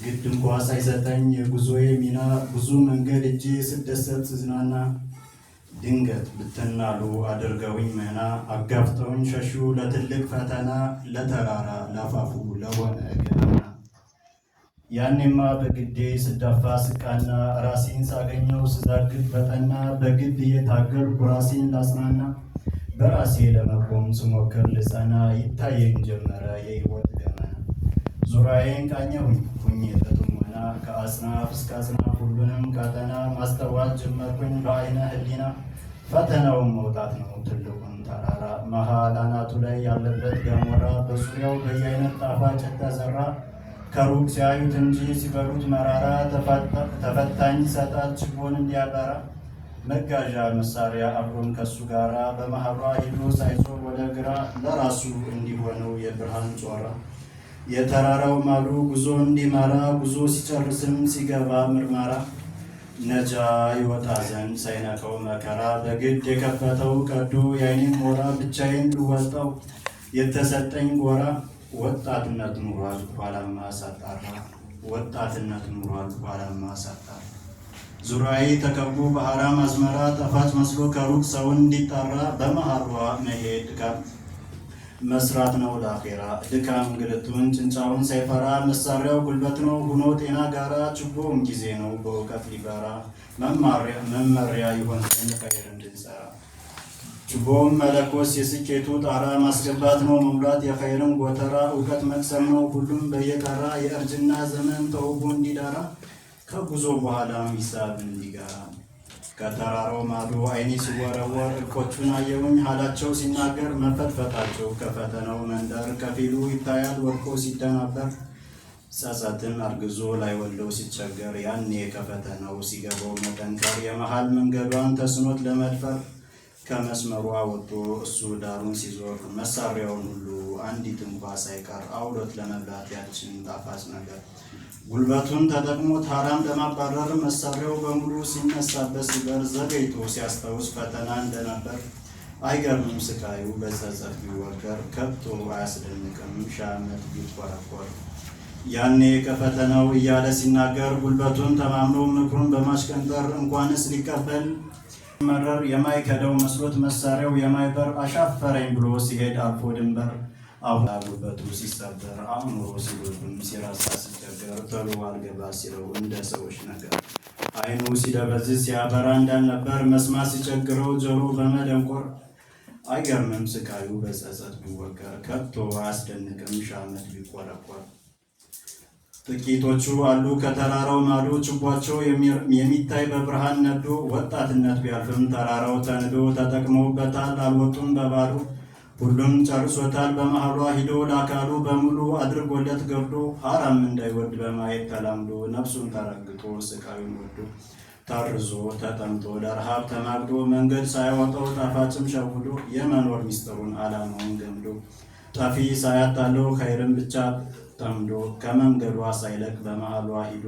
ግድ እንኳ ሳይሰጠኝ የጉዞዬ ሚና ብዙ መንገድ እጄ ስደሰት ስዝናና ድንገት ብትናሉ አድርገውኝ መና አጋፍጠውኝ ሸሹ ለትልቅ ፈተና ለተራራ ለአፋፉ ለሆነ ገናና ያኔማ በግዴ ስዳፋ ስቃና ራሴን ሳገኘው ስዛግብ በጠና በግድ እየታገልኩ ራሴን ላጽናና በራሴ ለመቆም ስሞክር ልጸና ይታየኝ ጀመረ የሕይወት ገመና ዙሪያዬን ቃኘሁኝ ሁኜ በጥሞና ከአጽናፍ እስከ አጽናፍ ሁሉንም ቀጠና ማስተዋል ጀመርኩኝ በዓይነ ሕሊና ፈተናውን መውጣት ነው ትልቁን ተራራ መሃል አናቱ ላይ ያለበት ገሞራ በዙሪያው በየአይነት ጣፋጭ ተዘራ ከሩቅ ሲያዩት እንጂ ሲበሉት መራራ ተፈታኝ ይሰጣል ችቦን እንዲያበራ መጋዣ መሳሪያ አብሮን ከሱ ጋራ በማህበሯ ሂዶ ሳይዞር ወደ ግራ ለራሱ እንዲሆነው የብርሃን ጮራ የተራራው ማሉ ጉዞ እንዲመራ ጉዞ ሲጨርስም ሲገባ ምርመራ ነጃ ይወጣ ዘንድ ሳይነካው መከራ በግድ የከፈተው ቀዶ የአይኔን ሞራ ብቻዬን ልወጣው የተሰጠኝ ጎራ ወጣትነት ኑሯል ኋላማ ሳጣራ ወጣትነት ኑሯል ኋላማ ሳጣራ ዙሪያዬ ተከቦ በአራም አዝመራ ጣፋጭ መስሎ ከሩቅ ሰውን እንዲጠራ በመሃሯ መሄድ ጋር መስራት ነው ለአኼራ ድካም እንግልቱን ጭንጫውን ሳይፈራ መሳሪያው ጉልበት ነው ሁኖ ጤና ጋራ ችቦውን ጊዜ ነው በእውቀት ሊበራ መመሪያ ይሆን ዘንድ ኸይር እንድንሰራ ችቦውን መለኮስ የስኬቱ ጣራ ማስገባት ነው መሙላት የኸይርን ጎተራ እውቀት መቅሰም ነው ሁሉም በየጠራ የእርጅና ዘመን ተውቦ እንዲዳራ ከጉዞ በኋላም ሂሳብ እንዲጋራ ከተራራው ማዶ አይኔ ሲወረወር እልቆቹን አየሁኝ ሀላቸው ሲናገር መፈትፈታቸው ከፈተናው መንደር ከፊሉ ይታያል ወድቆ ሲደናበር ጸጸትን አርግዞ ላይ ወልደው ሲቸገር ያኔ ከፈተናው ሲገባው መጠንከር የመሃል መንገዷን ተስኖት ለመድፈር ከመስመሯ ወጥቶ እሱ ዳሩን ሲዞር መሳሪያውን ሁሉ አንዲት እንኳ ሳይቀር አውሎት ለመብላት ያችን ጣፋጭ ነገር ጉልበቱን ተጠቅሞ ታራም ለማባረር መሳሪያው በሙሉ ሲነሳበት ሲበር ዘገይቶ ሲያስታውስ ፈተና እንደነበር አይገርምም ስቃዩ በጸጸት ቢወገር ከቶ አያስደንቅም ሺህ ዓመት ቢቆረቆር ያኔ ከፈተናው እያለ ሲናገር ጉልበቱን ተማምኖ ምክሩን በማሽቀንጠር እንኳንስ ሊቀበል መረር የማይከደው መስሎት መሳሪያው የማይበር አሻፈረኝ ብሎ ሲሄድ አልፎ ድንበር አሁን ጉልበቱ ሲሰበር አእምሮ ሲጎድም ሲራሳ ሲቸገር ቶሎ አልገባ ሲለው እንደ ሰዎች ነገር አይኑ ሲደበዝዝ ሲያበራ እንዳልነበር መስማት ሲቸግረው ጆሮ በመደንቆር አይገርምም ስቃዩ በጸጸት ቢወገር ከቶ አያስደንቅም ሺህ ዓመት ቢቆረቆር ጥቂቶቹ አሉ ከተራራው ማዶ ችቧቸው የሚታይ በብርሃን ነዶ ወጣትነት ቢያልፍም ተራራው ተንዶ ተጠቅመውበታል አልወጡም በባዶ ሁሉም ጨርሶታል በመሃሏ ሂዶ ለአካሉ በሙሉ አድርጎለት ገብዶ ሐራም እንዳይወድ በማየት ተላምዶ ነፍሱን ተረግጦ ስቃዩን ወዶ ታርዞ ተጠምቶ ለረሃብ ተማግዶ መንገድ ሳያወጣው ጣፋጭም ሸውዶ የመኖር ሚስጥሩን ዓላማውን ገምዶ ጠፊ ሳያታለው ኸይርን ብቻ ጠምዶ ከመንገዷ ሳይለቅ በመሃሏ ሂዶ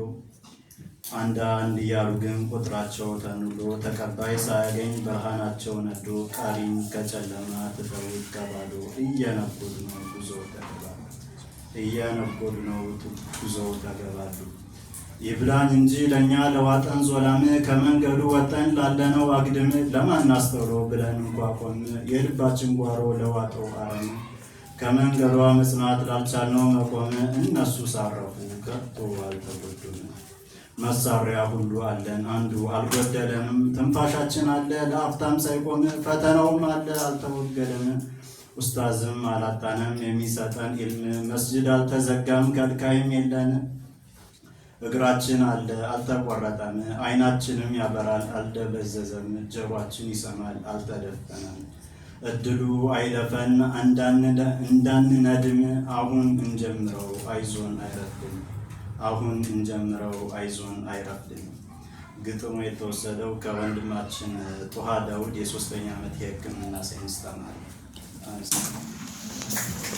አንዳንድ እያሉ ግን ቁጥራቸው ተንዶ ተቀባይ ሳያገኝ ብርሃናቸው ነዶ ቀሪን ከጨለማ ትተውት ከባዶ እየነጎዱ ነው ጉዞው ተገባዱ ይብላኝ እንጂ ለእኛ ለዋጠን ዞላም ከመንገዱ ወጠን ላለነው አግድም ለማናስተውሎ ብለን እንኳ ቆም የልባችን ጓሮ ለዋጠው አረም ከመንገዷ መጽናት ላልቻልነው መቆም እነሱ ሳረፉ ከቶ አልተጎዱም መሳሪያ ሁሉ አለን አንዱ አልጎደለንም ትንፋሻችን አለ ለአፍታም ሳይቆም ፈተናውም አለ አልተወገደም ኡስታዝም አላጣንም የሚሰጠን ኢልም መስጅድ አልተዘጋም ከልካይም የለን እግራችን አለ አልተቆረጠም አይናችንም ያበራል አልደበዘዘም ጆሮአችን ይሰማል አልተደፈነም እድሉ አይለፈን እንዳንነድም አሁን እንጀምረው አይዞን አይረፍድም አሁን እንጀምረው አይዞን አይረፍድም ግጥሙ የተወሰደው ከወንድማችን ጡሃ ዳውድ የ3ኛ ዓመት የሕክምና ሳይንስ ተማሪ